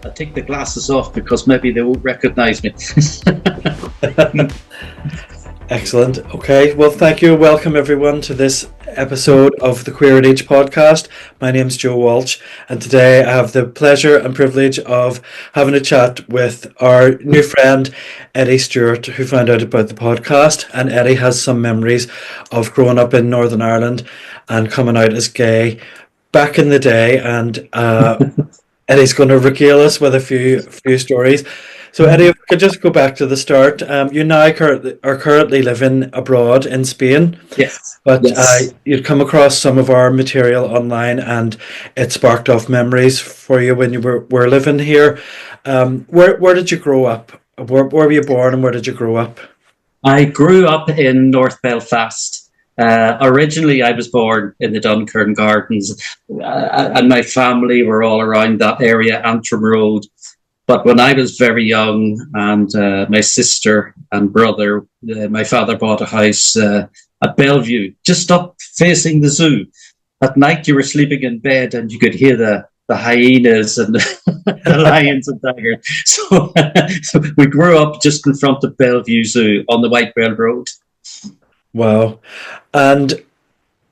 I'll take the glasses off because maybe they won't recognize me. Excellent. Okay. Well, thank you. Welcome everyone to this episode of the GayEddie podcast. My name is Joe Walsh, and today I have the pleasure and privilege of having a chat with our new friend, Eddie Stewart, who found out about the podcast. And Eddie has some memories of growing up in Northern Ireland and coming out as gay back in the day. And Eddie's going to regale us with a few stories. So, Eddie, if we could just go back to the start. You now are currently living abroad in Spain, Yes. but Yes. you'd come across some of our material online and it sparked off memories for you when you were living here. Where did you grow up? Where were you born and where did you grow up? I grew up in North Belfast. Originally, I was born in the Dunkern Gardens, and my family were all around that area, Antrim Road. But when I was very young, and my sister and brother, my father bought a house at Bellevue, just up facing the zoo. At night, you were sleeping in bed, and you could hear the hyenas and the lions and tigers. So we grew up just in front of Bellevue Zoo on the White Railroad. Wow. And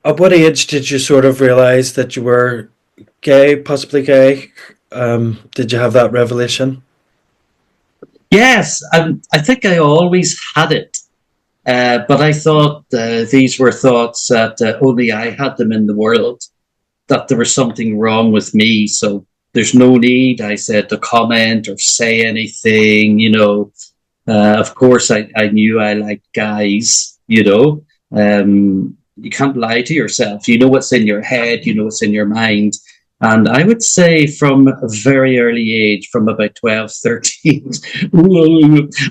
at what age did you sort of realize that you were gay, possibly gay? Did you have that revelation? Yes, I think I always had it. But I thought these were thoughts that only I had them in the world, that there was something wrong with me. So there's no need, I said, to comment or say anything. Of course, I knew I liked guys, You can't lie to yourself. You know what's in your head, you know what's in your mind. And I would say from a very early age, from about 12, 13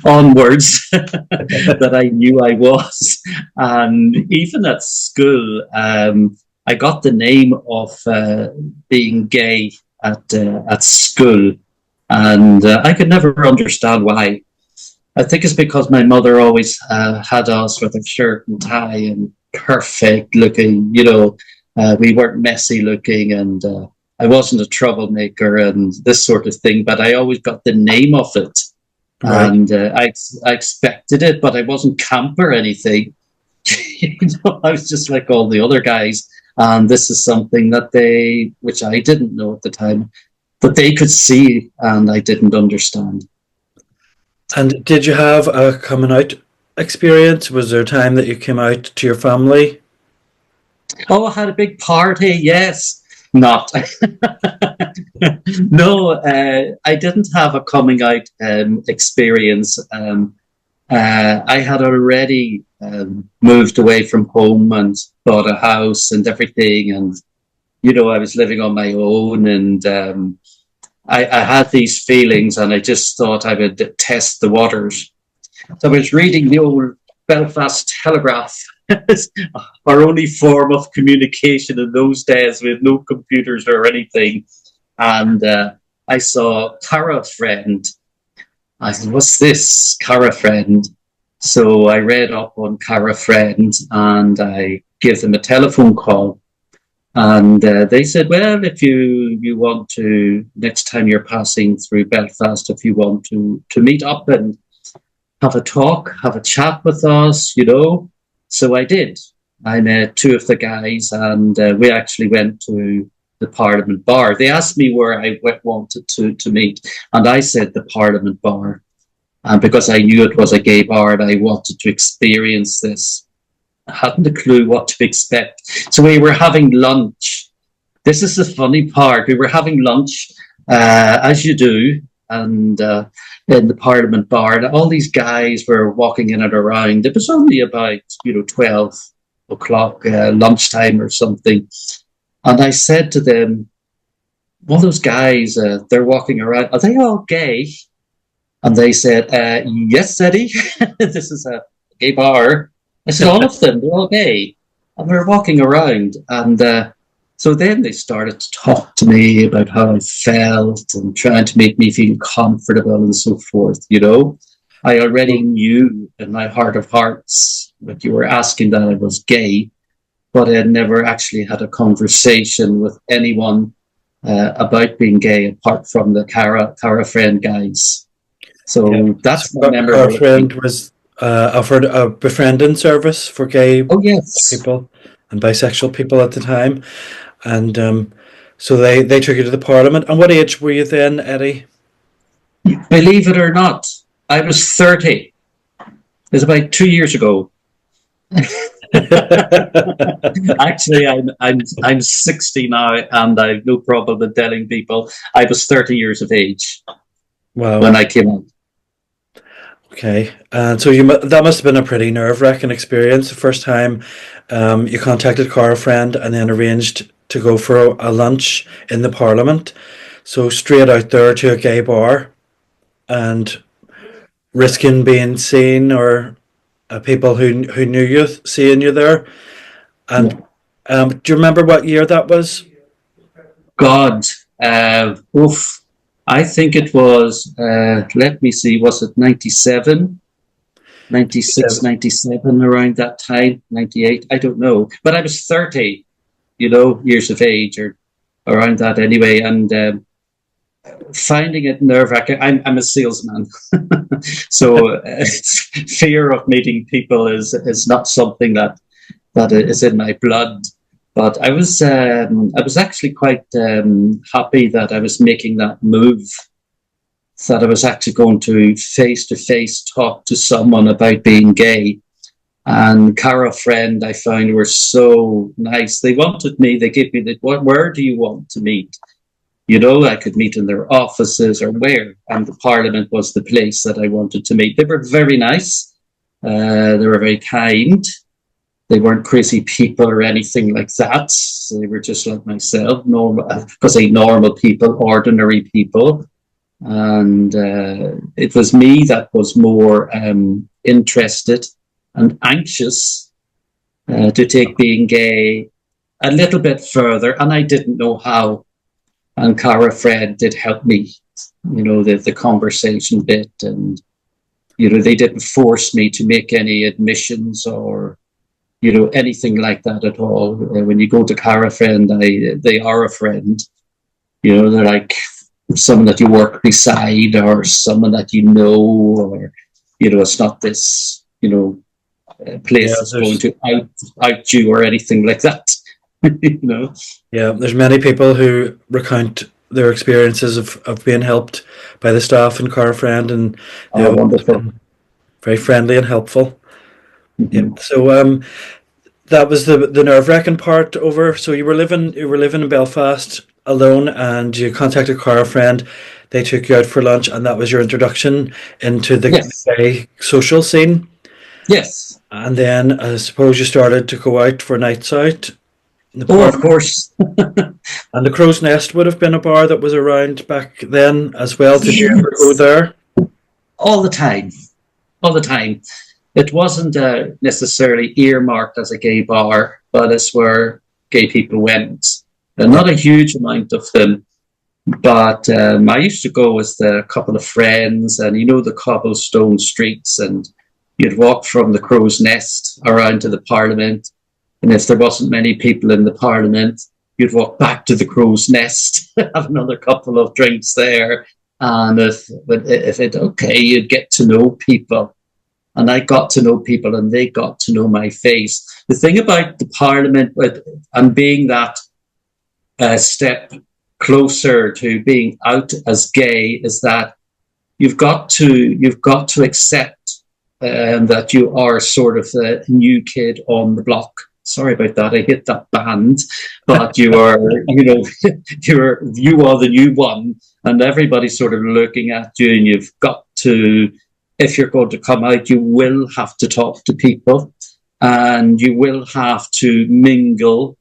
onwards, that I knew I was. And even at school, I got the name of being gay at school. And I could never understand why. I think it's because my mother always had us with a shirt and tie and perfect looking, we weren't messy looking, and I wasn't a troublemaker and this sort of thing, but I always got the name of it. Right. And I expected it, but I wasn't camp or anything. I was just like all the other guys. And this is something that which I didn't know at the time, that they could see and I didn't understand. And did you have a coming out experience? Was there a time that you came out to your family? Oh, I had a big party, yes. Not. No, I didn't have a coming out experience. I had already moved away from home and bought a house and everything. And, I was living on my own, and I had these feelings, and I just thought I would test the waters. So I was reading the old Belfast Telegraph, our only form of communication in those days, with no computers or anything. And I saw Cara Friend. I said, what's this, Cara Friend? So I read up on Cara Friend and I gave them a telephone call. And they said, well, if you want to, next time you're passing through Belfast, if you want to meet up and have a talk, have a chat with us, So I did. I met two of the guys, and we actually went to the Parliament Bar. They asked me where I wanted to meet, and I said the Parliament Bar, because I knew it was a gay bar and I wanted to experience this. I hadn't a clue what to expect. So we were having lunch. This is the funny part. We were having lunch, as you do, and in the Parliament Bar, and all these guys were walking in and around. It was only about 12 o'clock lunchtime or something, and I said to them, "All those guys, they're walking around. Are they all gay?" And they said, "Yes, Eddie. This is a gay bar." I said, "All of them, they're all gay," and they're walking around, and so then they started to talk to me about how I felt and trying to make me feel comfortable and so forth, I already knew in my heart of hearts that you were asking that I was gay, but I had never actually had a conversation with anyone about being gay, apart from the Cara friend guys. Yeah. So So that's my our memorable friend occasion. was offered a befriending service for gay Oh yes, people and bisexual people at the time, and so they took you to the Parliament. And what age were you then, Eddie? believe it or not, I was 30. It was about 2 years ago. Actually, I'm 60 now, and I've no problem in telling people I was 30 years of age when Wow. I came out. Okay. And so that must have been a pretty nerve-wracking experience. The first time you contacted Cara friend and then arranged to go for a lunch in the Parliament. So straight out there to a gay bar and risking being seen or people who knew you seeing you there. And Yeah. do you remember what year that was? God, oof. I think it was, let me see, was it 97, 96, 97, around that time, 98? I don't know. But I was 30, years of age, or around that anyway. And finding it nerve wracking. I'm a salesman. So fear of meeting people is not something that is in my blood. But I was actually quite happy that I was making that move. That I was actually going to face talk to someone about being gay. And Cara friend, I found, were so nice. They wanted me. They gave me where do you want to meet? I could meet in their offices or where, and the Parliament was the place that I wanted to meet. They were very nice. They were very kind. They weren't crazy people or anything like that. They were just like myself, normal, because normal people, ordinary people. And it was me that was more interested and anxious to take being gay a little bit further, and I didn't know how. And Cara Fred did help me, the conversation bit, and they didn't force me to make any admissions or anything like that at all. When you go to Cara Friend, they are a friend. They're like someone that you work beside or someone that or it's not this Yeah, place that's going to out you or anything like that. you know. yeah. There's many people who recount their experiences of being helped by the staff in Cara friend, and Oh, they've always wonderful. been very friendly and helpful. Yeah. Mm-hmm. So that was the nerve wracking part over. So you were living in Belfast alone, and you contacted Cara friend. They took you out for lunch, and that was your introduction into the Yes. gay social scene. Yes. And then I suppose you started to go out for nights out in the Oh, park. of course. And the Crow's Nest would have been a bar that was around back then as well. Did you ever go Yes. there? All the time. All the time. It wasn't necessarily earmarked as a gay bar, but it's where gay people went. And Yeah. not a huge amount of them, but I used to go with a couple of friends, and the cobblestone streets, and you'd walk from the Crow's Nest around to the Parliament, and if there wasn't many people in the Parliament, you'd walk back to the Crow's Nest, have another couple of drinks there, and if it okay, you'd get to know people. And I got to know people, and they got to know my face. The thing about the Parliament and being that step closer to being out as gay is that you've got to accept that you are sort of the new kid on the block. Sorry about that. I hit that band, but you are, you are the new one, and everybody's sort of looking at you, and you've got to, if you're going to come out, you will have to talk to people, and you will have to mingle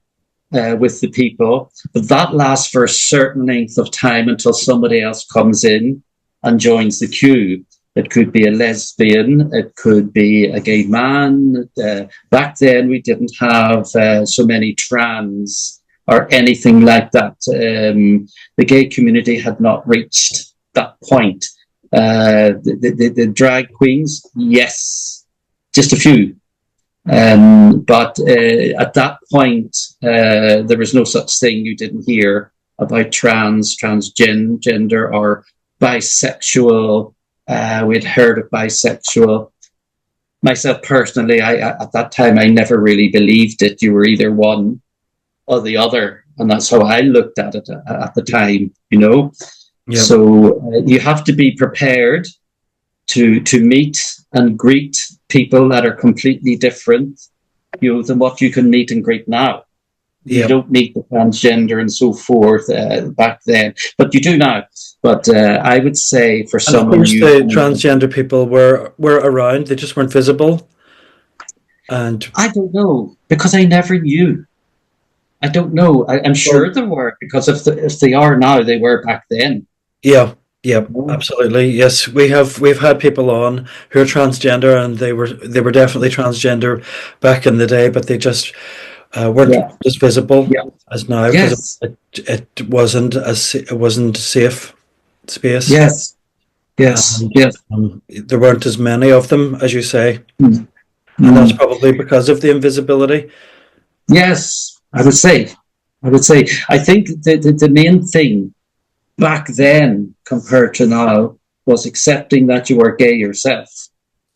with the people. But that lasts for a certain length of time until somebody else comes in and joins the queue. It could be a lesbian, it could be a gay man. Back then, we didn't have so many trans or anything like that. The gay community had not reached that point. The drag queens, yes, just a few. But at that point, there was no such thing. You didn't hear. about transgender or bisexual. We'd heard of bisexual. Myself personally, at that time, I never really believed it. You were either one or the other. And that's how I looked at it at the time, you know. Yep. So you have to be prepared to meet and greet people that are completely different, you know, than what you can meet and greet now. Yep. You don't meet the transgender and so forth back then, but you do now. But I would say for someone, of course, the transgender people were around; they just weren't visible. And I don't know, because I never knew. I don't know. I'm sure there were, because if they are now, they were back then. Yeah, yeah, absolutely. Yes, we've had people on who are transgender, and they were definitely transgender back in the day, but they just weren't as visible as now because it wasn't safe space. Yes, yes. There weren't as many of them, as you say, and that's probably because of the invisibility. Yes, I would say. I think the main thing back then compared to now was accepting that you were gay yourself.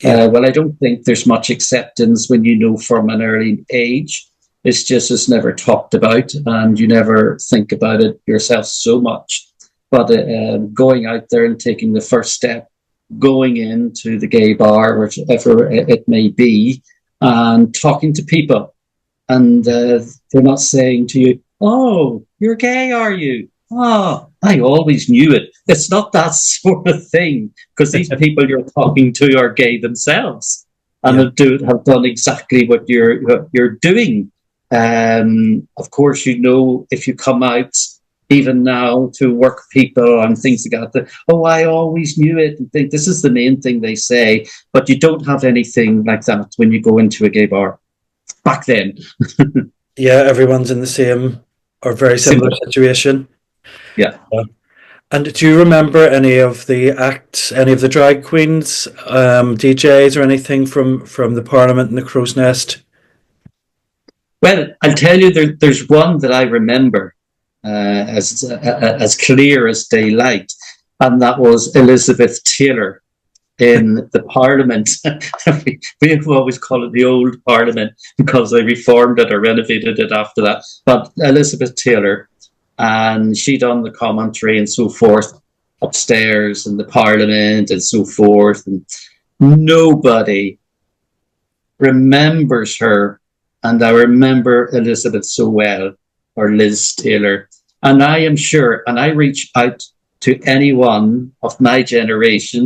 Well, I don't think there's much acceptance when you know from an early age. It's never talked about, and you never think about it yourself so much. But going out there and taking the first step, going into the gay bar, whichever it may be, and talking to people. And they're not saying to you, "Oh, you're gay, are you? Oh, I always knew it." It's not that sort of thing, because these people you're talking to are gay themselves and have done exactly what you're doing. Of course, you know, if you come out even now to work people and things like that, "Oh, I always knew it," and think this is the main thing they say, but you don't have anything like that when you go into a gay bar back then. Yeah, everyone's in the same or very similar situation. Yeah. And do you remember any of the acts, any of the drag queens, DJs or anything from the Parliament and the Crow's Nest? Well, I'll tell you, there's one that I remember as clear as daylight, and that was Elizabeth Taylor in the Parliament. We always call it the old Parliament because they reformed it or renovated it after that. But Elizabeth Taylor, and she done the commentary and so forth upstairs in the Parliament and so forth, and nobody remembers her. And I remember Elizabeth so well, or Liz Taylor. And I am sure, and I reach out to anyone of my generation,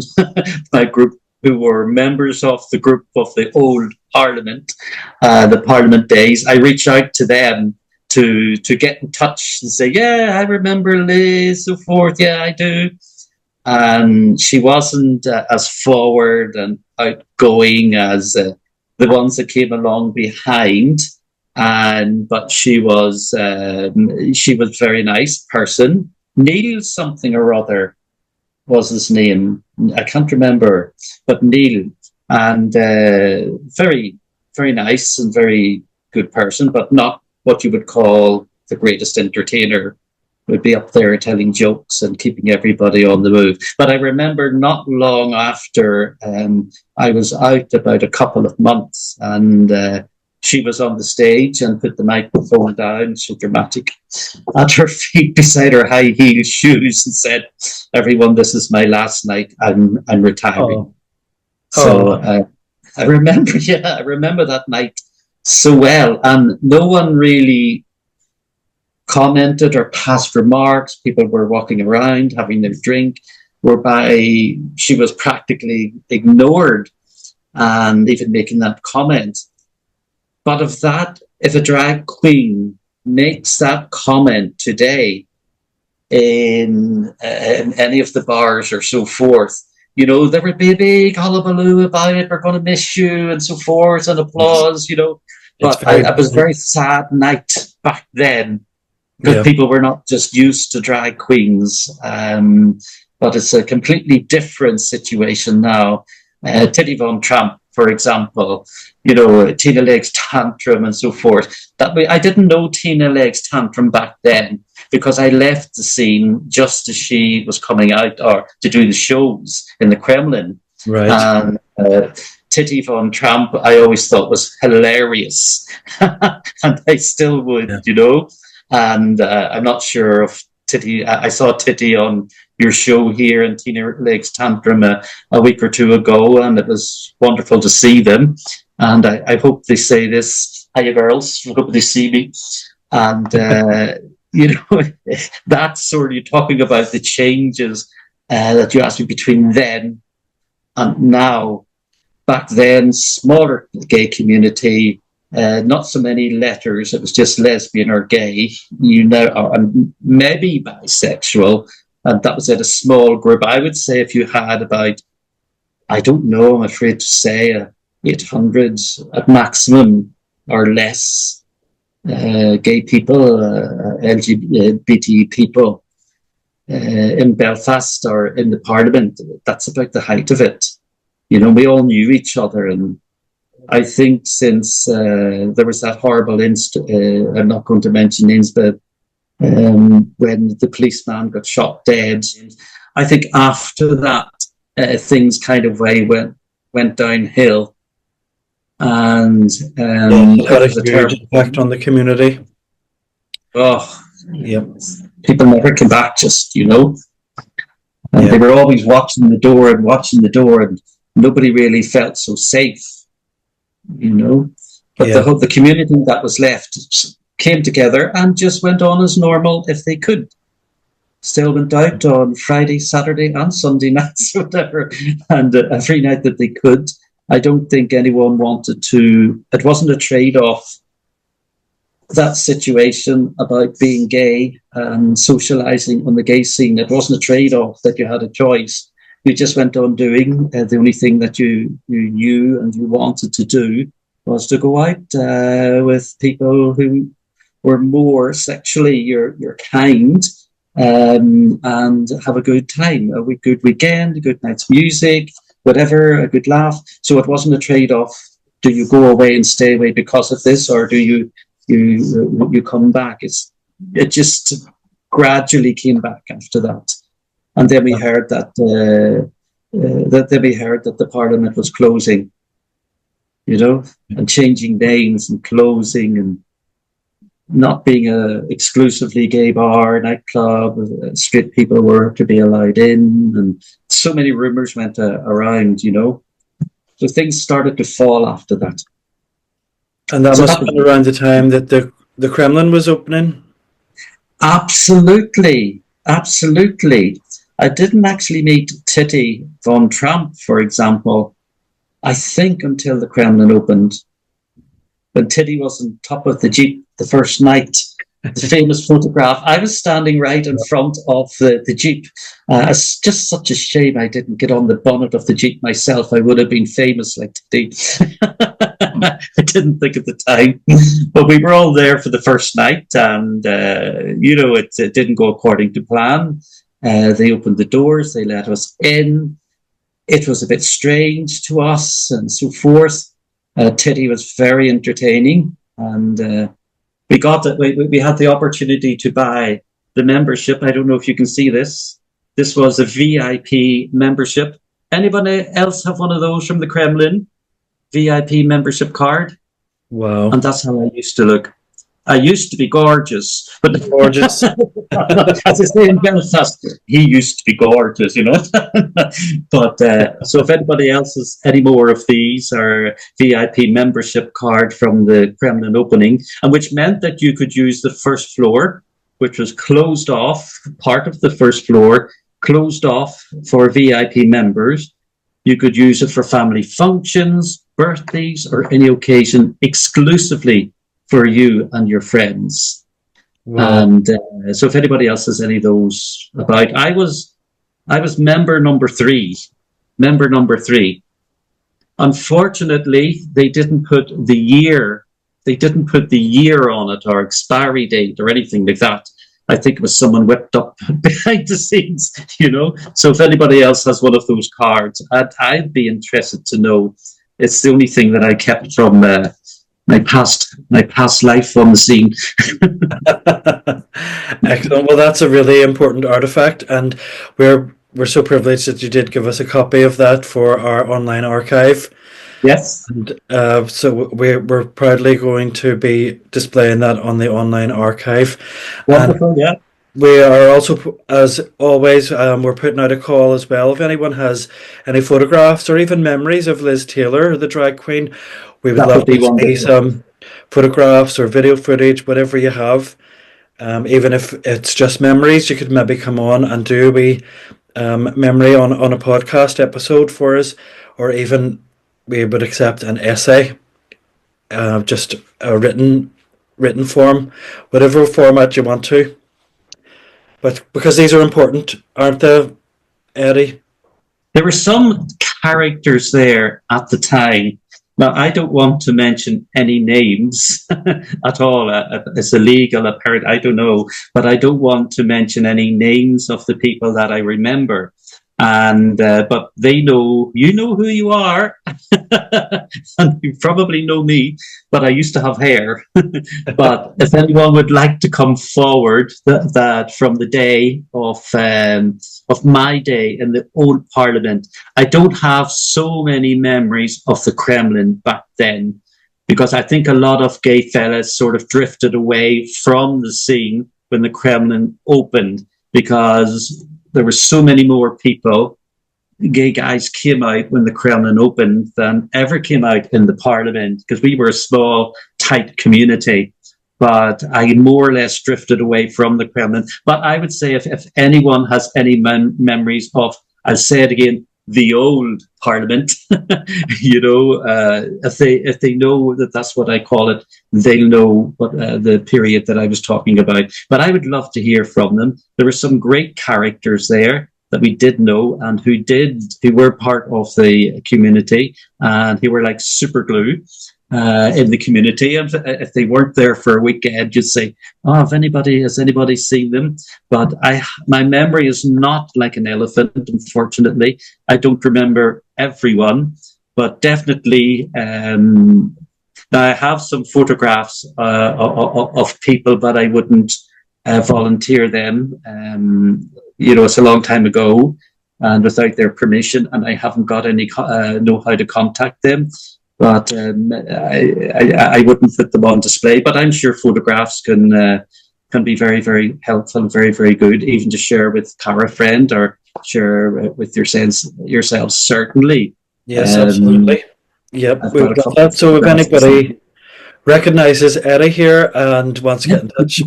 my group, who were members of the group of the old Parliament, the Parliament days. I reach out to them to get in touch and say, "Yeah, I remember Liz," so forth. "Yeah, I do." And she wasn't as forward and outgoing as the ones that came along behind, but she was a very nice person. Neil something or other was his name. I can't remember, but Neil, and very, very nice and very good person, but not what you would call the greatest entertainer. Would be up there telling jokes and keeping everybody on the move. But I remember not long after I was out, about a couple of months, and she was on the stage and put the microphone down, so dramatic, at her feet beside her high heel shoes, and said, "Everyone, this is my last night. I'm retiring." So I remember that night so well, and no one really commented or passed remarks. People were walking around having their drink, whereby she was practically ignored, and even making that comment. But if a drag queen makes that comment today in any of the bars or so forth, you know, there would be a big hullabaloo about it. "We're going to miss you," and so forth, and applause, you know. But it was a very sad night back then, because people were not just used to drag queens, but it's a completely different situation now. Titty Von Tramp, for example, Tina Leg's tantrum and so forth. That way, I didn't know Tina Leg's tantrum back then because I left the scene just as she was coming out or to do the shows in the Kremlin. Right. And Titty von Tramp, I always thought was hilarious, and I still would, And I'm not sure if Titty. I saw Titty on your show here and Tina Leg's Tantrum a week or two ago, and it was wonderful to see them. And I hope they say this. Hiya, girls. I hope they see me. And that's sort of you're talking about the changes that you asked me between then and now. Back then, smaller gay community, not so many letters. It was just lesbian or gay, or maybe bisexual. And that was at a small group. I would say if you had about, I don't know, I'm afraid to say, 800 at maximum or less gay people, LGBT people in Belfast or in the Parliament. That's about the height of it. We all knew each other. And I think since there was that horrible incident, I'm not going to mention names, but when the policeman got shot dead, I think after that, things kind of went downhill. And it had a huge impact on the community. Oh, yeah. People never came back, and they were always watching the door, and nobody really felt so safe, But the community that was left came together and just went on as normal if they could. Still went out on Friday, Saturday, and Sunday nights, whatever, and every night that they could. I don't think anyone wanted to. It wasn't a trade-off. That situation about being gay and socializing on the gay scene, it wasn't a trade-off that you had a choice. You just went on doing the only thing that you knew and you wanted to do was to go out with people who were more sexually your kind and have a good time, a good weekend, a good night's music, whatever, a good laugh. So it wasn't a trade-off. Do you go away and stay away because of this, or do you come back? It just gradually came back after that. And then we heard that the Parliament was closing, and changing names and closing and not being a exclusively gay bar, nightclub. Straight people were to be allowed in, and so many rumors went around, So things started to fall after that. And that must have been around the time that the Kremlin was opening? Absolutely. I didn't actually meet Titty von Tramp, for example, I think until the Kremlin opened. When Titty was on top of the Jeep the first night, the famous photograph, I was standing right in front of the Jeep. It's just such a shame I didn't get on the bonnet of the Jeep myself. I would have been famous like Titty. I didn't think at the time. But we were all there for the first night, and, it didn't go according to plan. They opened the doors, they let us in. It was a bit strange to us and so forth. Titty was very entertaining, and we had the opportunity to buy the membership. I don't know if you can see this. This was a VIP membership. Anybody else have one of those from the Kremlin? VIP membership card? Wow. And that's how I used to look. I used to be gorgeous, but gorgeous. As I say in Belfast, he used to be gorgeous, But so if anybody else has any more of these, or VIP membership card from the Kremlin opening, and which meant that you could use the first floor, which was closed off, part of the first floor closed off for VIP members. You could use it for family functions, birthdays, or any occasion exclusively for you and your friends. Wow. And so if anybody else has any of those about, I was member number three. Unfortunately, they didn't put the year on it, or expiry date, or anything like that. I think it was someone whipped up behind the scenes, So if anybody else has one of those cards, I'd be interested to know It's the only thing that I kept from my past life on the scene. Excellent. Well, that's a really important artifact, and we're so privileged that you did give us a copy of that for our online archive. Yes, And so we're proudly going to be displaying that on the online archive. And wonderful. Yeah, we are also, as always, we're putting out a call as well. If anyone has any photographs or even memories of Liz Taylor, the drag queen, we would that love would be to see wonderful. some photographs or video footage, whatever you have. Even if it's just memories, you could maybe come on and do a wee memory on a podcast episode for us, or even we would accept an essay, just a written form, whatever format you want to. But because these are important, aren't they, Eddie? There were some characters there at the time. Now, I don't want to mention any names at all. It's illegal, apparently. I don't know. But I don't want to mention any names of the people that I remember. And but they know, you know who you are, and you probably know me. But I used to have hair. But if anyone would like to come forward, that from the day of my day in the old Parliament, I don't have so many memories of the Kremlin back then, because I think a lot of gay fellas sort of drifted away from the scene when the Kremlin opened, because there were so many more people, gay guys, came out when the Kremlin opened than ever came out in the Parliament, because we were a small, tight community. But I more or less drifted away from the Kremlin. But I would say if anyone has any memories of, I'll say it again, the old Parliament, if they know that that's what I call it, they'll know what the period that I was talking about. But I would love to hear from them. There were some great characters there that we did know and who were part of the community, and who were like super glue in the community. And if they weren't there for a weekend, you'd say, "Oh, has anybody seen them?" But my memory is not like an elephant. Unfortunately, I don't remember everyone, but definitely. Now I have some photographs of people, but I wouldn't volunteer them. It's a long time ago, and without their permission, and I haven't got any know how to contact them. But I wouldn't put them on display. But I'm sure photographs can be very, very helpful and very, very good, even to share with a friend or share with yourselves. Certainly. Yes, absolutely. Yep, I've we've got a got couple that. of So if photographs to anybody recognizes Eddie here and wants to get in touch,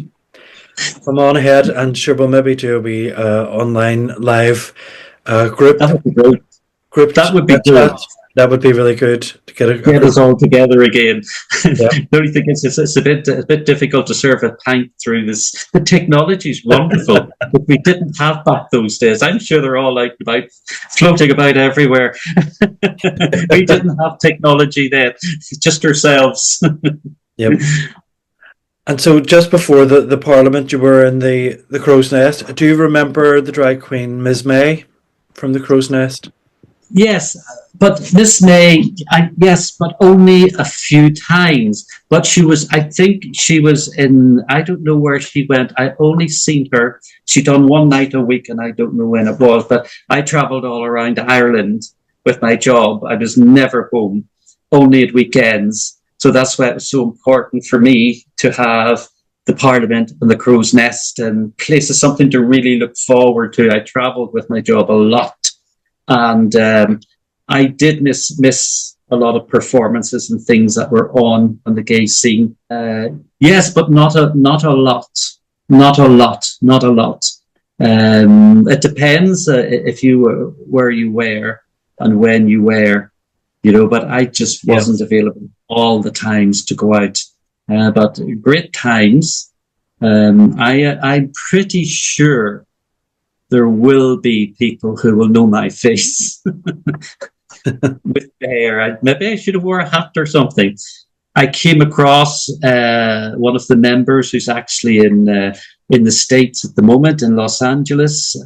come on ahead, and sure we'll maybe do a wee online live group That would be great. group That would be chat. good. That would be really good to get a Get group. us all together again. Yeah. The only thing is, it's a bit difficult to serve a pint through this. The technology is wonderful, but we didn't have back those days. I'm sure they're all out about, floating about everywhere. We didn't have technology then, just ourselves. Yep. And so just before the Parliament, you were in the Crow's Nest. Do you remember the drag queen Ms. May from the Crow's Nest? Yes, but Miss May, yes, but only a few times. But I think she was in, I don't know where she went. I only seen her. She done one night a week, and I don't know when it was. But I travelled all around Ireland with my job. I was never home, only at weekends. So that's why it was so important for me to have the Parliament and the Crow's Nest and places, something to really look forward to. I travelled with my job a lot. And I did miss a lot of performances and things that were on the gay scene. Yes, but not a lot, not a lot. It depends if you were where you were and when you were, But I just wasn't available all the times to go out. But great times. I'm pretty sure there will be people who will know my face with the hair. Maybe I should have wore a hat or something. I came across one of the members who's actually in the States at the moment, in Los Angeles.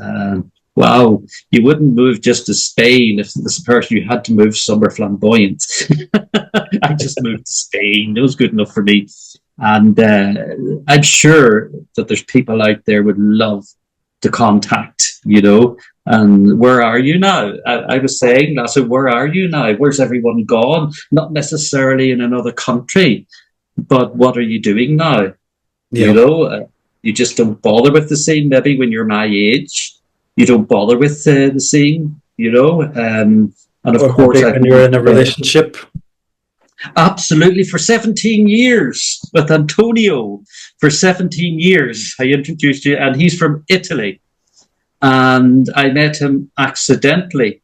Wow, you wouldn't move just to Spain if this person you had to move somewhere flamboyant. I just moved to Spain. It was good enough for me. And I'm sure that there's people out there would love to contact, And where are you now? I was saying, I said, where are you now? Where's everyone gone? Not necessarily in another country, but what are you doing now? Yeah. You just don't bother with the scene. Maybe when you're my age, you don't bother with the scene, and of Or course, maybe when you're in a relationship. Absolutely, for 17 years with Antonio. For 17 years, I introduced you, and he's from Italy. And I met him accidentally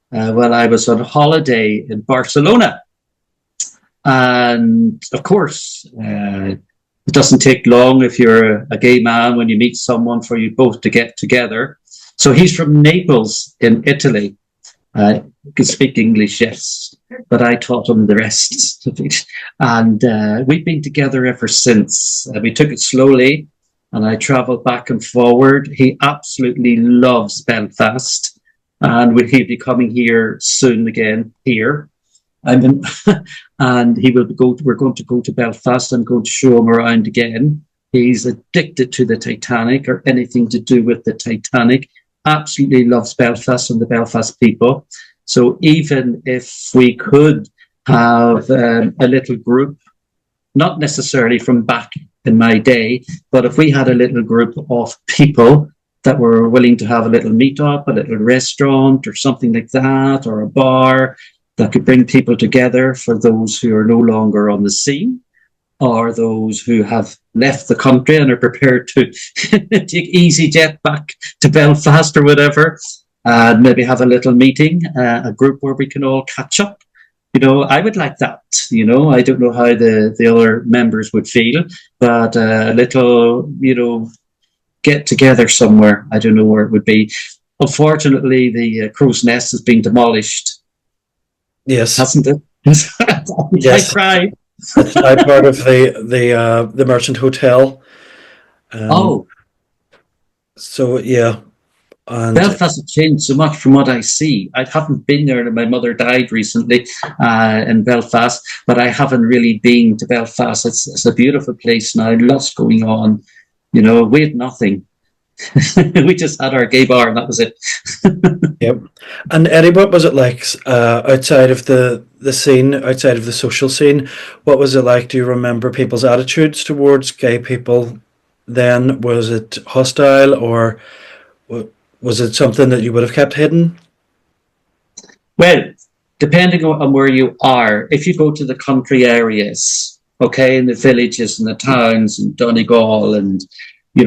while I was on holiday in Barcelona. And of course, it doesn't take long if you're a gay man when you meet someone for you both to get together. So he's from Naples in Italy. He could speak English, yes, but I taught him the rest of it. And we've been together ever since. We took it slowly, and I travelled back and forward. He absolutely loves Belfast, and he'll be coming here soon again here. And he will go. We're going to go to Belfast. I'm going to show him around again. He's addicted to the Titanic or anything to do with the Titanic. Absolutely loves Belfast and the Belfast people. So even if we could have a little group, not necessarily from back in my day, but if we had a little group of people that were willing to have a little meet-up, a little restaurant or something like that, or a bar that could bring people together for those who are no longer on the scene, or those who have left the country and are prepared to take EasyJet back to Belfast or whatever, and maybe have a little meeting, a group where we can all catch up. I would like that. I don't know how the other members would feel, but a little, get together somewhere. I don't know where it would be. Unfortunately, the Crow's Nest has been demolished. Yes. Hasn't it? Yes. I cried. It's now part of the Merchant Hotel. So yeah, and Belfast has changed so much from what I see. I haven't been there, and my mother died recently in Belfast, but I haven't really been to Belfast. It's a beautiful place now. Lots going on. We had nothing. We just had our gay bar, and that was it. yep. And Eddie, what was it like outside of the scene, outside of the social scene? What was it like? Do you remember people's attitudes towards gay people then? Was it hostile, or was it something that you would have kept hidden? Well, depending on where you are, if you go to the country areas, okay, in the villages and the towns, and Donegal and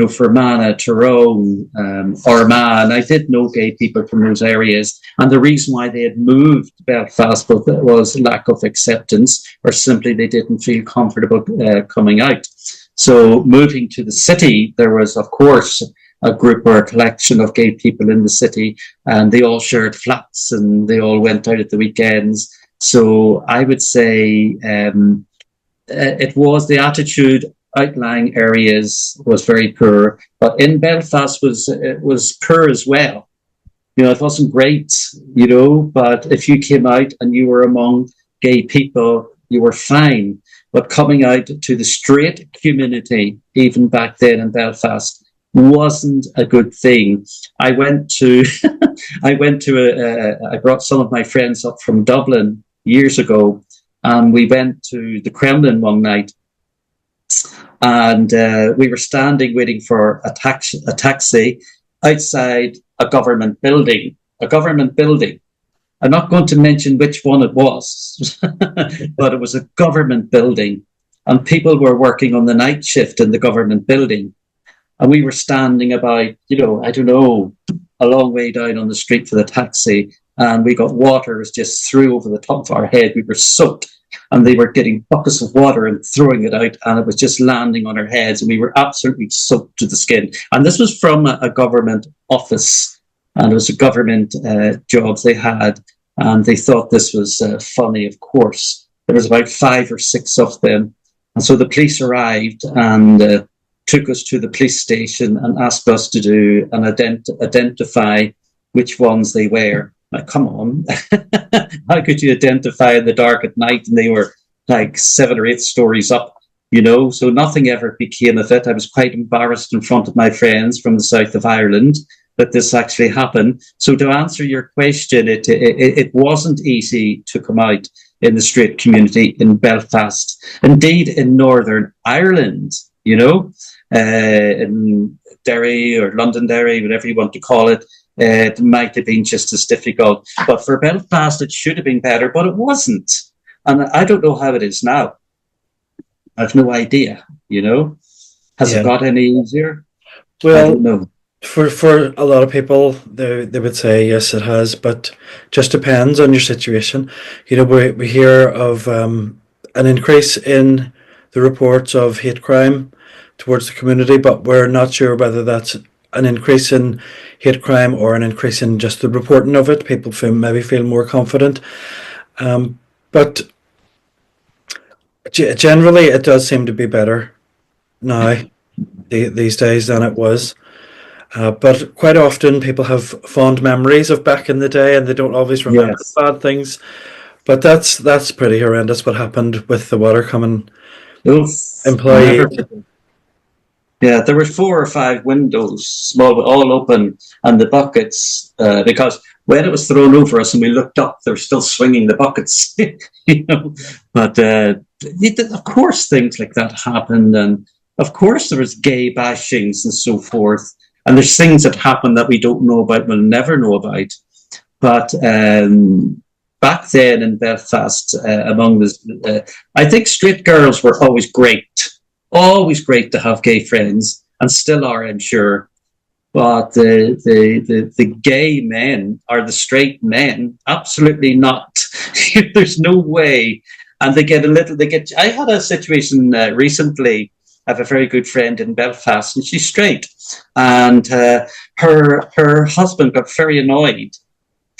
Fermanagh, Tyrone, Armagh. I did know gay people from those areas, and the reason why they had moved to Belfast was lack of acceptance, or simply they didn't feel comfortable coming out. So moving to the city, there was, of course, a group or a collection of gay people in the city, and they all shared flats and they all went out at the weekends. So I would say it was the attitude. Outlying areas was very poor, but in Belfast it was poor as well. It wasn't great, but if you came out and you were among gay people, you were fine. But coming out to the straight community, even back then in Belfast, wasn't a good thing. I brought some of my friends up from Dublin years ago, and we went to the Kremlin one night. And we were standing waiting for a taxi outside a government building. I'm not going to mention which one it was, but it was a government building. And people were working on the night shift in the government building. And we were standing about, I don't know, a long way down on the street for the taxi. And we got water just threw over the top of our head. We were soaked. And they were getting buckets of water and throwing it out, and it was just landing on our heads, and we were absolutely soaked to the skin. And this was from a government office, and it was a government jobs they had, and they thought this was funny, of course. There was about 5 or 6 of them. And so the police arrived and took us to the police station and asked us to do an identify which ones they were. Like, come on. How could you identify in the dark at night? And they were like 7 or 8 stories up, so nothing ever became of it. I was quite embarrassed in front of my friends from the south of Ireland that this actually happened. So to answer your question, it wasn't easy to come out in the straight community in Belfast. Indeed, in Northern Ireland, in Derry or Londonderry, whatever you want to call it, it might have been just as difficult. But for Belfast, it should have been better, but it wasn't. And I don't know how it is now. I've no idea, Has it got any easier? Well, I don't know. For a lot of people, they would say, yes, it has, but just depends on your situation. We hear of an increase in the reports of hate crime towards the community, but we're not sure whether that's an increase in hate crime or an increase in just the reporting of it. People maybe feel more confident. But generally, it does seem to be better now these days than it was. But quite often people have fond memories of back in the day and they don't always remember bad things. But that's pretty horrendous what happened with the Watercommon employee. Yeah, there were 4 or 5 windows, small, all open, and the buckets, because when it was thrown over us and we looked up, they were still swinging the buckets, But of course things like that happened, and of course there was gay bashings and so forth. And there's things that happen that we don't know about, we'll never know about. But back then in Belfast, I think straight girls were always great to have gay friends, and still are, I'm sure. But the gay men or the straight men, absolutely not. There's no way. And I had a situation recently. I have a very good friend in Belfast, and she's straight. And her husband got very annoyed,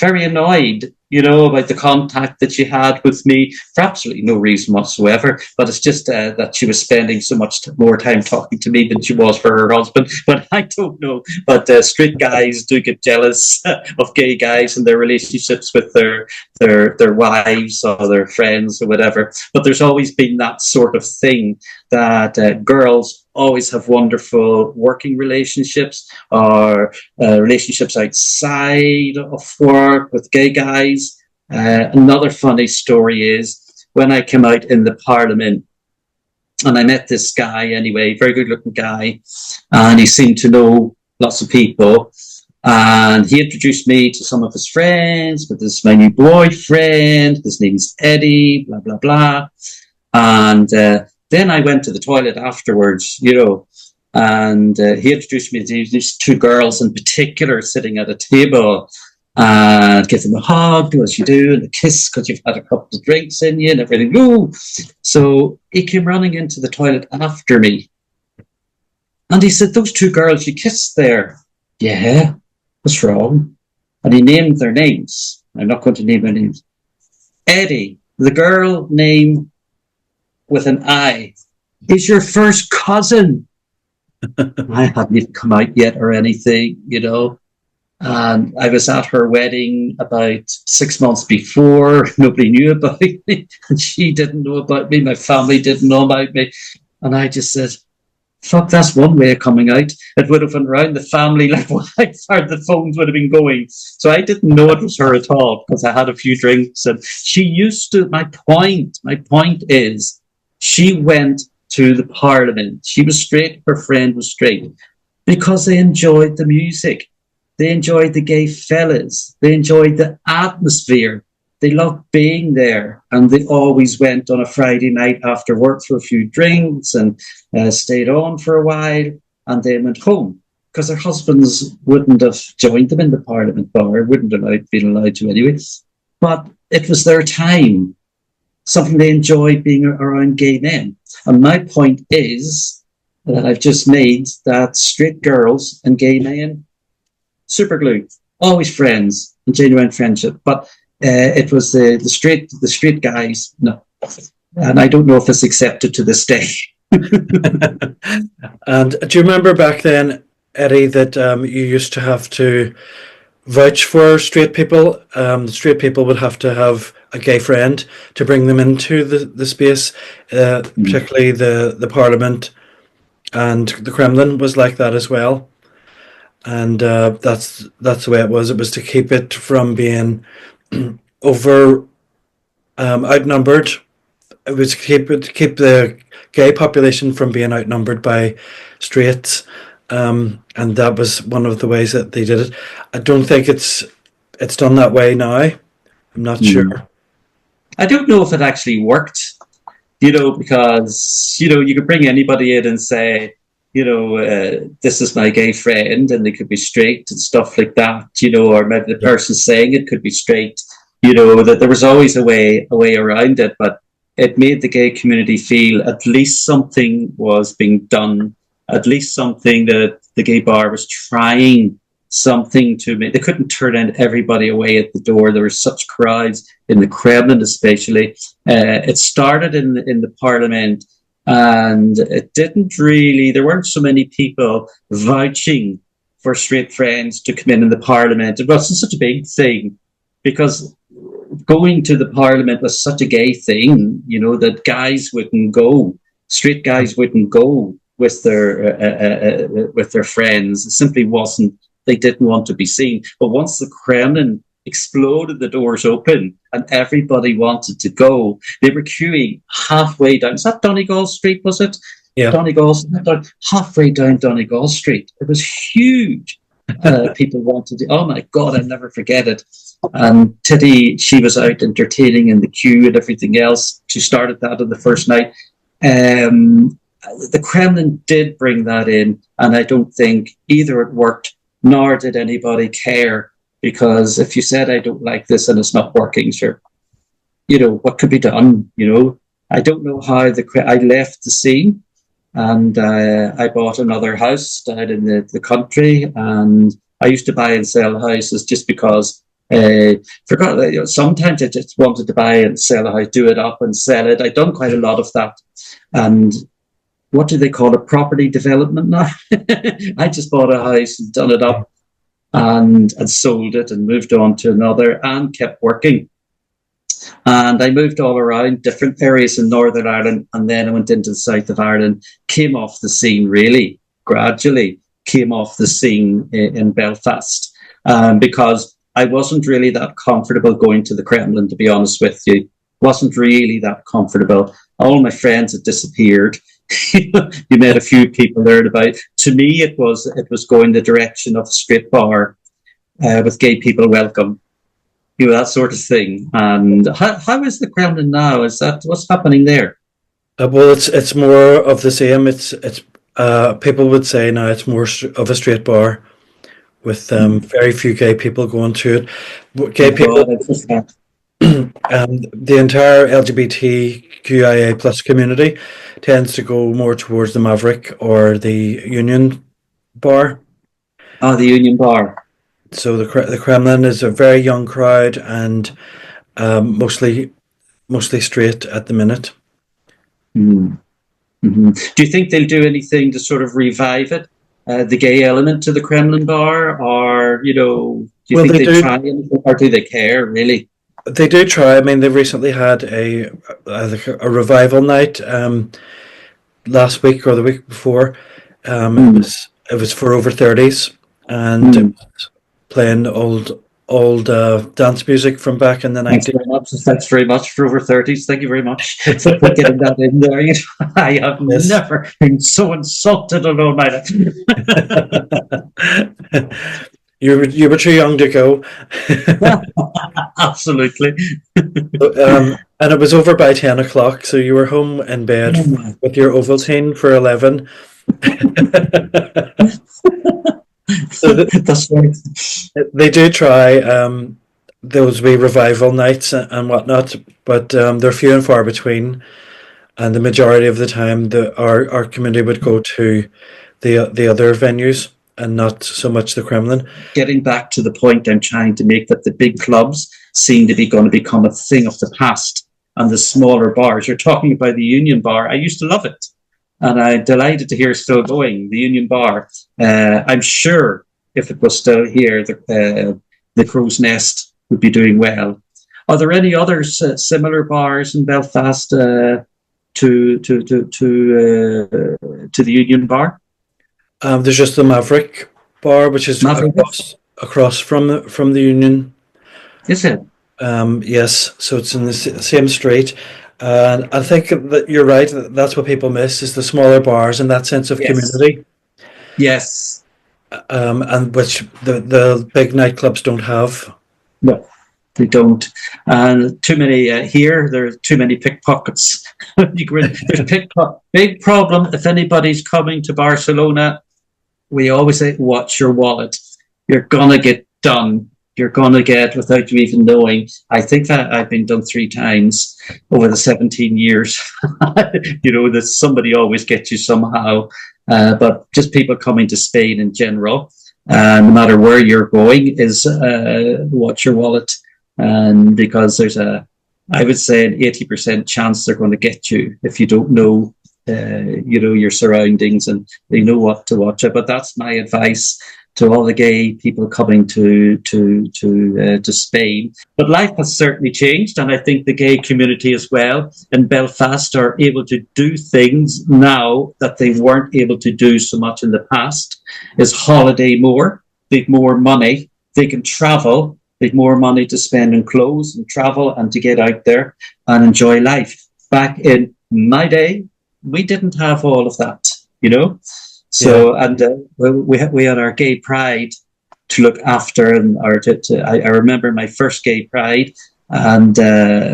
about the contact that she had with me for absolutely no reason whatsoever. But it's just that she was spending so much more time talking to me than she was for her husband. But I don't know. But straight guys do get jealous of gay guys and their relationships with their wives or their friends or whatever. But there's always been that sort of thing that girls always have wonderful working relationships or relationships outside of work with gay guys. Another funny story is when I came out in the Parliament and I met this guy anyway, very good looking guy, and he seemed to know lots of people. And he introduced me to some of his friends, but this is my new boyfriend, his name's Eddie, blah, blah, blah. And then I went to the toilet afterwards, and he introduced me to these 2 girls in particular sitting at a table, and give them a hug, as you do, and a kiss because you've had a couple of drinks in you and everything. Ooh. So he came running into the toilet after me. And he said, "Those 2 girls you kissed there." Yeah, what's wrong? And he named their names. I'm not going to name their names. Eddie, the girl name with an I, is your first cousin. I hadn't even come out yet or anything, And I was at her wedding about 6 months before. Nobody knew about me, and she didn't know about me. My family didn't know about me. And I just said, fuck, that's one way of coming out. It would have went around the family like wildfire. The phones would have been going. So I didn't know it was her at all because I had a few drinks. And she used to, my point is, she went to the Parliament. She was straight, her friend was straight, because they enjoyed the music. They enjoyed the gay fellas. They enjoyed the atmosphere. They loved being there. And they always went on a Friday night after work for a few drinks and stayed on for a while and then went home because their husbands wouldn't have joined them in the Parliament bar, wouldn't have been allowed to anyway. But it was their time, something they enjoyed being around gay men. And my point is that I've just made that straight girls and gay men, super glue, always friends and genuine friendship. But it was the straight guys, no. And I don't know if it's accepted to this day. And do you remember back then, Eddie, that you used to have to vouch for straight people. Straight people would have to have a gay friend to bring them into the space, Mm. particularly the Parliament, and the Kremlin was like that as well. And that's the way it was. It was to keep it from being over outnumbered. It was to keep the gay population from being outnumbered by straights, and that was one of the ways that they did it. I don't think it's done that way now. I'm not Mm. sure. I don't know if it actually worked, because, you could bring anybody in and say, this is my gay friend, and they could be straight and stuff like that, or maybe the Yeah. person saying it could be straight, that there was always a way around it, but it made the gay community feel at least something was being done, at least something that the gay bar was trying something to make. They couldn't turn everybody away at the door. There were such crowds in the Kremlin, especially. It started in the Parliament, and it didn't really. There weren't so many people vouching for straight friends to come in the Parliament. It wasn't such a big thing because going to the Parliament was such a gay thing, that guys wouldn't go, straight guys wouldn't go with their friends. It simply wasn't. They didn't want to be seen. But once the Kremlin exploded, the doors open, and everybody wanted to go, they were queuing halfway down. Is that Donegal Street? Was it? Yeah. Donegal, halfway down Donegal Street. It was huge. People wanted to. Oh my God, I'll never forget it. And Titty, she was out entertaining in the queue and everything else. She started that on the first night. The Kremlin did bring that in, and I don't think either it worked nor did anybody care, because if you said I don't like this and it's not working, sure, what could be done. I don't know how I left the scene, and I bought another house down in the country, and I used to buy and sell houses just because. Forgot. Sometimes I just wanted to buy and sell a house, do it up and sell it. I've done quite a lot of that, and what do they call it? Property development now. I just bought a house and done it up and sold it and moved on to another and kept working. And I moved all around different areas in Northern Ireland, and then I went into the south of Ireland, came off the scene really gradually, came off the scene in Belfast, because I wasn't really that comfortable going to the Kremlin, to be honest with you. Wasn't really that comfortable. All my friends had disappeared. You met a few people there about. To me, it was going the direction of a straight bar, with gay people welcome, that sort of thing. And how is the Kremlin now? Is that what's happening there? Well, it's more of the same. It's people would say now it's more of a straight bar with very few gay people going to it. Gay Oh people, God, I just the entire LGBTQIA plus community tends to go more towards the Maverick or the Union bar. the Union Bar. So the Kremlin is a very young crowd and mostly straight at the minute. Mm. Do you think they'll do anything to sort of revive it, the gay element to the Kremlin Bar, or do you Well, think they they do. try anything, or do they care really? They do try. I mean, they recently had a revival night last week or the week before. Mm. It was for over 30s, and it Mm. was playing old dance music from back in the Thanks 90s. very much. Thanks very much for over 30s. Thank you very much for getting that in there. I have Yes. never been so insulted in all my life. You were too young to go. Absolutely. And it was over by 10 o'clock, so you were home in bed with your Ovaltine for 11. So That's right. they do try those wee revival nights and whatnot, but they're few and far between. And the majority of the time, our community would go to the other venues and not so much the Kremlin. Getting back to the point I'm trying to make, that the big clubs seem to be going to become a thing of the past, and the smaller bars. You're talking about the Union Bar. I used to love it, and I'm delighted to hear it's still going. The Union Bar. I'm sure if it was still here, the Crow's Nest would be doing well. Are there any other similar bars in Belfast to the Union Bar? There's just the Maverick bar, which is Maverick? across from the Union. Is it? Yes, so it's in the same street. And I think that you're right. That's what people miss is the smaller bars and that sense of Yes. community, Yes. and which the big nightclubs don't have. No, they don't. And too many here. There are too many pickpockets. There's big problem. If anybody's coming to Barcelona, we always say, watch your wallet. You're gonna get done. You're gonna get without you even knowing. I think that I've been done 3 times over the 17 years. That somebody always gets you somehow. But just people coming to Spain in general, no matter where you're going, is watch your wallet. And because there's I would say an 80% chance they're going to get you if you don't know, your surroundings and they know what to watch out. But that's my advice to all the gay people coming to Spain. But life has certainly changed, and I think the gay community as well in Belfast are able to do things now that they weren't able to do so much in the past. Is holiday more, they've more money, they can travel, they've more money to spend on clothes and travel and to get out there and enjoy life. Back in my day, we didn't have all of that, So, yeah. And we had our gay pride to look after, and I remember my first gay pride, and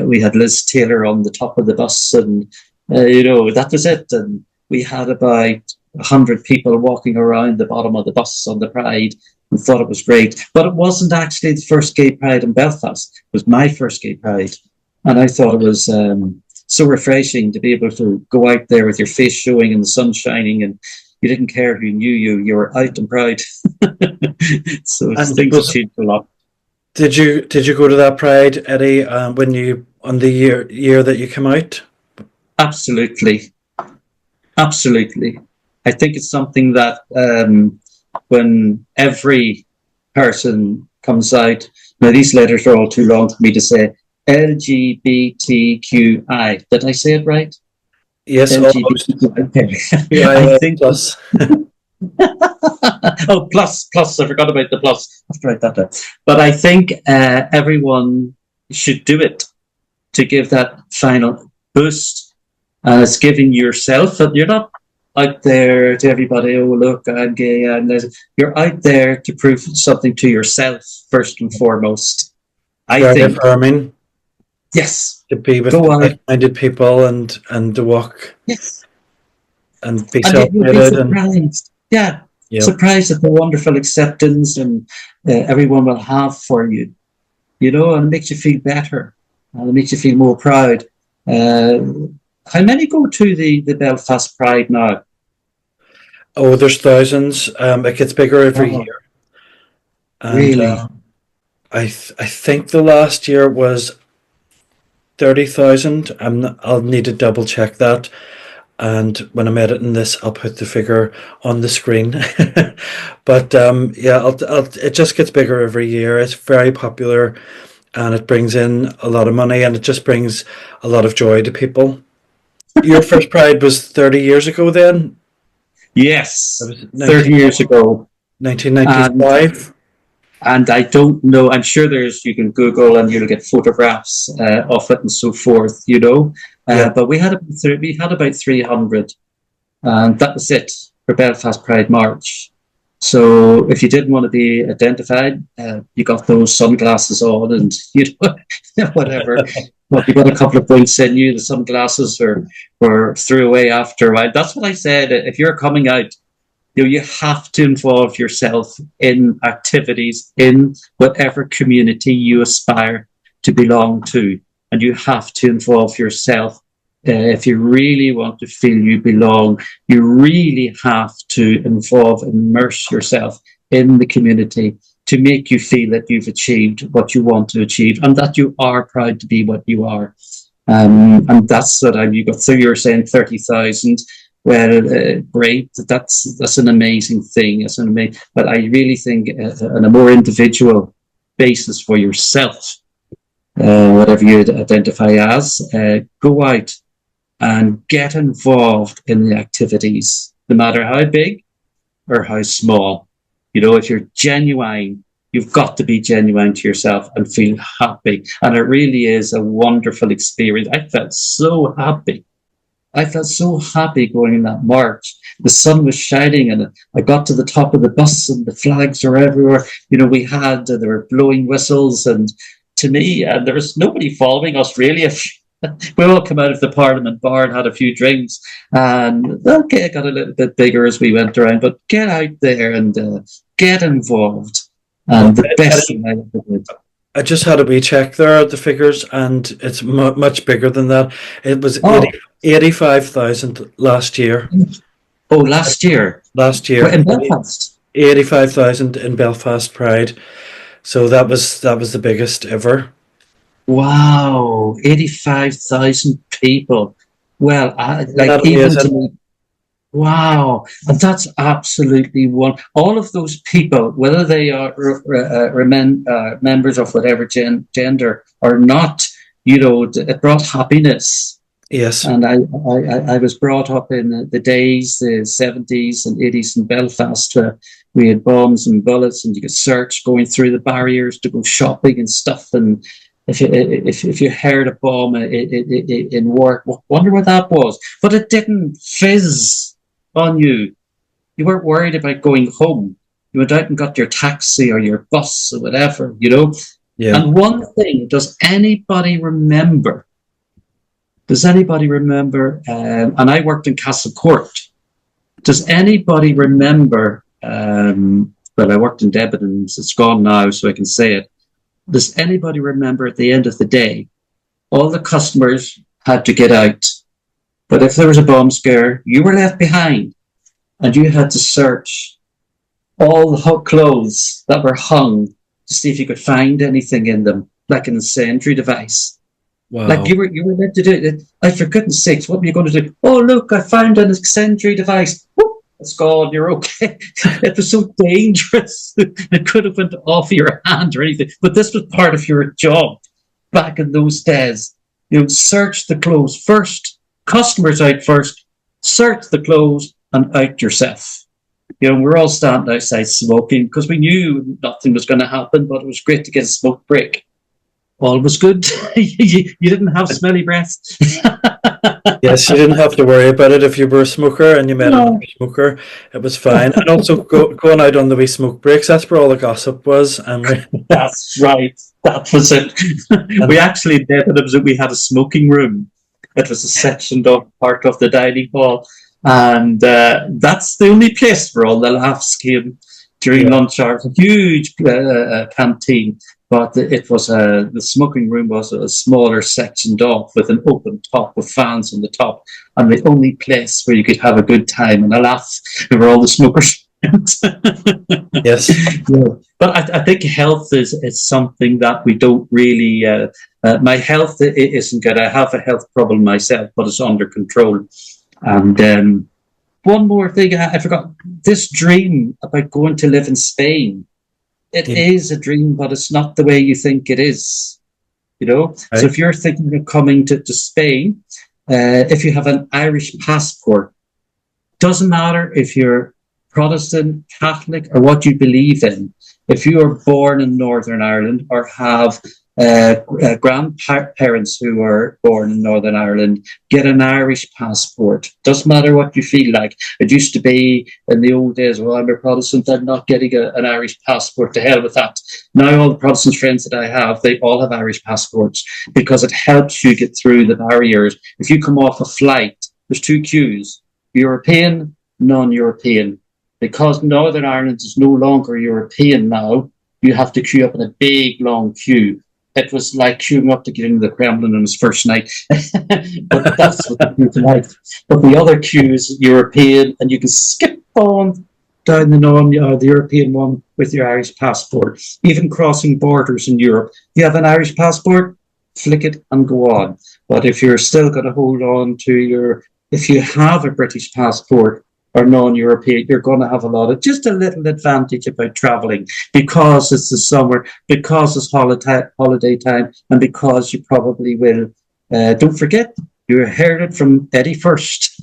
we had Liz Taylor on the top of the bus, and that was it. And we had about 100 people walking around the bottom of the bus on the pride, and thought it was great. But it wasn't actually the first gay pride in Belfast. It was my first gay pride, and I thought it was so refreshing to be able to go out there with your face showing and the sun shining, and you didn't care who knew you. You were out and proud. So things have changed a lot. Did you go to that Pride, Eddie, when you on the year that you came out? Absolutely. I think it's something that when every person comes out, now these letters are all too long for me to say, LGBTQI. Did I say it right? Yes, LGBTQI. Yeah, I think plus. Oh, plus. I forgot about the plus. I have to write that down. But I think everyone should do it to give that final boost. And it's giving yourself, and you're not out there to everybody, oh, look, I'm gay. You're out there to prove something to yourself, first and foremost. I think affirming. Yes. To be with like-minded people and to walk. Yes. And be celebrated. Yeah. Yep. Surprised at the wonderful acceptance and everyone will have for you. And it makes you feel better. And it makes you feel more proud. How many go to the Belfast Pride now? Oh, there's thousands. It gets bigger every year. And, really? I think the last year was 30,000. I'll need to double check that. And when I'm editing this, I'll put the figure on the screen. But it just gets bigger every year. It's very popular, and it brings in a lot of money, and it just brings a lot of joy to people. Your first Pride was 30 years ago then? Yes, 30 years ago. 1995. And I don't know, I'm sure you can Google and you'll get photographs of it and so forth, Yeah. But we had about 300, and that was it for Belfast Pride March. So if you didn't want to be identified, you got those sunglasses on and whatever. But you got a couple of points in you. The sunglasses were threw away after a while. That's what I said. If you're coming out, you have to involve yourself in activities in whatever community you aspire to belong to. And you have to involve yourself. If you really want to feel you belong, you really have to immerse yourself in the community to make you feel that you've achieved what you want to achieve and that you are proud to be what you are. And that's what you got. So you're saying 30,000. Well, great. That's an amazing thing. But I really think on a more individual basis for yourself, whatever you identify as, go out and get involved in the activities, no matter how big or how small. You know, if you're genuine, you've got to be genuine to yourself and feel happy. And it really is a wonderful experience. I felt so happy. I felt so happy going in that march. The sun was shining, and I got to the top of the bus, and the flags were everywhere. You know, they were blowing whistles, and to me, there was nobody following us really. We all come out of the Parliament bar and had a few drinks, and okay, it got a little bit bigger as we went around. But get out there and get involved. And the best thing I ever did. I just had a wee check there at the figures, and it's much bigger than that. It was 85,000 last year. Oh, last year. Last year. In Belfast. 85,000 in Belfast Pride. So that was the biggest ever. Wow, 85,000 people. Well, even to me, wow, and that's absolutely one. All of those people, whether they are members of whatever gender or not, you know, it brought happiness. Yes. And I was brought up in the days, the 70s and 80s in Belfast. We had bombs and bullets, and you could search going through the barriers to go shopping and stuff. And if you heard a bomb in war, wonder what that was. But it didn't fizz on you. You weren't worried about going home. You went out and got your taxi or your bus or whatever, you know. Yeah. And one thing, does anybody remember? And I worked in Castle Court. Does anybody remember? Well, I worked in Debenhams. It's gone now, so I can say it. Does anybody remember at the end of the day, all the customers had to get out, but if there was a bomb scare, you were left behind, and you had to search all the hot clothes that were hung to see if you could find anything in them, like an incendiary device. Wow. Like you were meant to do it. Like, for goodness sakes, what were you going to do? Oh, look, I found an incendiary device. Whoop, it's gone. You're okay. It was so dangerous. It could have went off your hand or anything. But this was part of your job back in those days. You know, search the clothes first. Customers out first. Search the clothes and out yourself. You know, we're all standing outside smoking because we knew nothing was going to happen, but it was great to get a smoke break. All was good. You didn't have smelly breath. Yes, you didn't have to worry about it if you were a smoker and you met another smoker. It was fine. And also going out on the wee smoke breaks, that's where all the gossip was. That's right. That was it. We actually did it. We had a smoking room. It was a sectioned off part of the dining hall. And that's the only place where all the laughs came during lunch hours. A huge canteen. But it was the smoking room was a smaller sectioned off with an open top with fans on the top, and the only place where you could have a good time and a laugh were all the smokers. Yes. Yeah. But I think health is something that we don't really. My health isn't good. I have a health problem myself, but it's under control. And one more thing, I forgot this dream about going to live in Spain. It is a dream, but it's not the way you think it is, you know. Right. So if you're thinking of coming to Spain, if you have an Irish passport, doesn't matter if you're Protestant, Catholic, or what you believe in. If you are born in Northern Ireland or have grandparents who are born in Northern Ireland, get an Irish passport. Doesn't matter what you feel like. It used to be in the old days, well, I'm a Protestant, I'm not getting an Irish passport. To hell with that. Now all the Protestant friends that I have, they all have Irish passports because it helps you get through the barriers. If you come off a flight, there's two queues, European, non-European. Because Northern Ireland is no longer European now, you have to queue up in a big, long queue. It was like queuing up to get into the Kremlin on his first night. But that's what the queue like. But the other queue is European, and you can skip on down the European one with your Irish passport. Even crossing borders in Europe, you have an Irish passport, flick it and go on. But if you're still going to hold on to if you have a British passport, or non-European, you're going to have just a little advantage about traveling because it's the summer, because it's holiday time, and because you probably will. Don't forget, you heard it from Eddie first.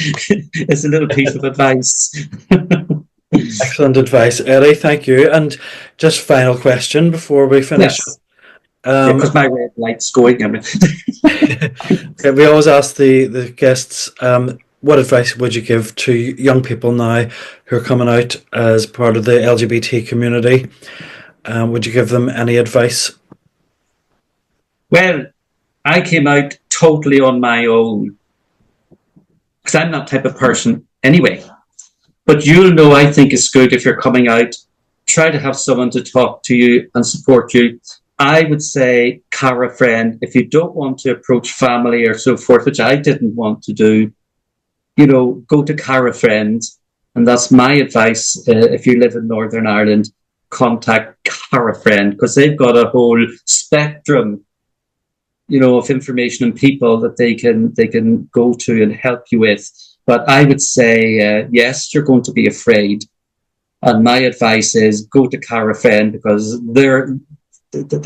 It's a little piece of advice. Excellent advice, Eddie. Thank you. And just final question before we finish. Yes. Yeah, because my red light's going. Okay, we always ask the guests, what advice would you give to young people now who are coming out as part of the LGBT community? Would you give them any advice? Well, I came out totally on my own because I'm that type of person anyway. But you'll know, I think it's good if you're coming out, try to have someone to talk to you and support you. I would say, Cara friend, if you don't want to approach family or so forth, which I didn't want to do, go to Cara friend. And that's my advice. If you live in Northern Ireland, contact Cara friend because they've got a whole spectrum, of information and people that they can go to and help you with. But I would say, yes, you're going to be afraid. And my advice is go to Cara friend because they're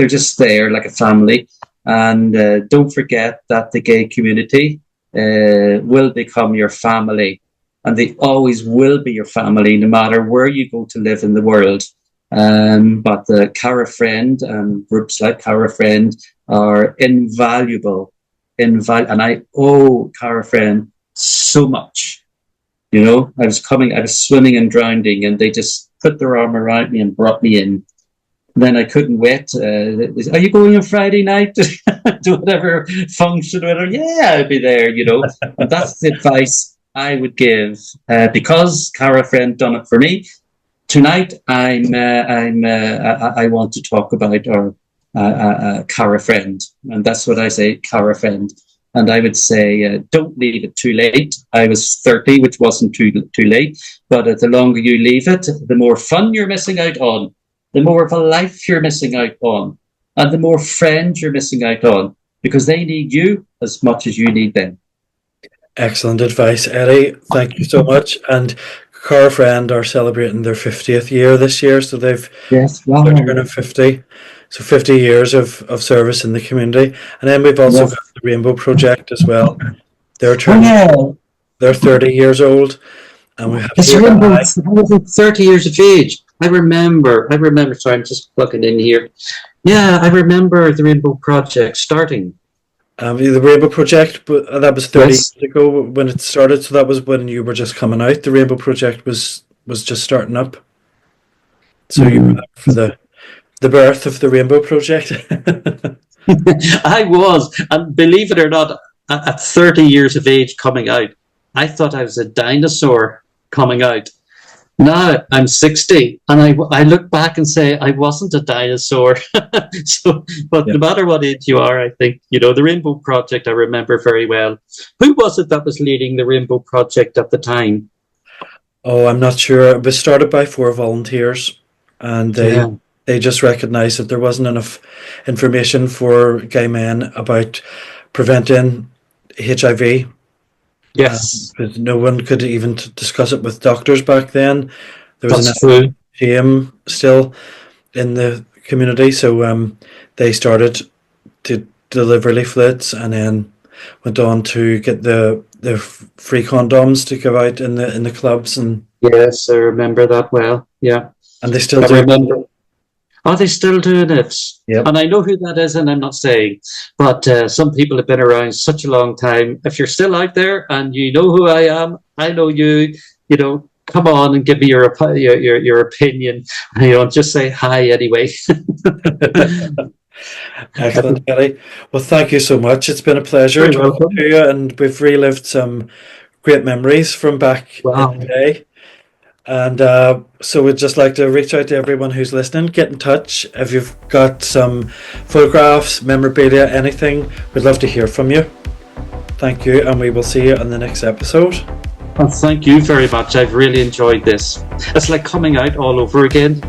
just there like a family. And don't forget that the gay community will become your family. And they always will be your family, no matter where you go to live in the world. But the Cara friend and groups like Cara friend are invaluable. And I owe Cara friend so much. I was swimming and drowning, and they just put their arm around me and brought me in. Then I couldn't wait. Are you going on Friday night to whatever function? Yeah, I'll be there. And that's the advice I would give because Cara friend done it for me. Tonight, I want to talk about our Cara friend, and that's what I say, Cara friend. And I would say, don't leave it too late. I was 30, which wasn't too late. But the longer you leave it, the more fun you're missing out on, the more of a life you're missing out on, and the more friends you're missing out on, because they need you as much as you need them. Excellent advice, Eddie. Thank you so much. And Cara friend are celebrating their 50th year this year, so they're turning 50. So 50 years of service in the community. And then we've also got the Rainbow Project as well. They're 30 years old. And we have 30 years of age. I remember, sorry, I'm just plugging in here. Yeah, I remember the Rainbow Project starting. The Rainbow Project, but that was 30 years ago when it started. So that was when you were just coming out. The Rainbow Project was just starting up. So you were there for the birth of the Rainbow Project. I was, and believe it or not, at 30 years of age coming out, I thought I was a dinosaur coming out. Now I'm 60, and I look back and say I wasn't a dinosaur. But no matter what age you are, I think, the Rainbow Project I remember very well. Who was it that was leading the Rainbow Project at the time? Oh, I'm not sure. It was started by 4 volunteers, and they just recognised that there wasn't enough information for gay men about preventing HIV. Yes. Because no one could even discuss it with doctors back then. There was an shame still in the community, so they started to deliver leaflets and then went on to get the free condoms to give out in the clubs. And yes, I remember that well. Yeah, and they still do. Remember. Oh, they still doing it. Yep. And I know who that is, and I'm not saying, but some people have been around such a long time. If you're still out there and you know who I am, I know you, come on and give me your opinion. Just say hi anyway. Excellent, Eddie. Well, thank you so much. It's been a pleasure talking to you, and we've relived some great memories from back in the day. And so we'd just like to reach out to everyone who's listening. Get in touch if you've got some photographs, memorabilia, anything. We'd love to hear from you. Thank you, and we will see you on the next episode. Well, thank you very much. I've really enjoyed this. It's like coming out all over again.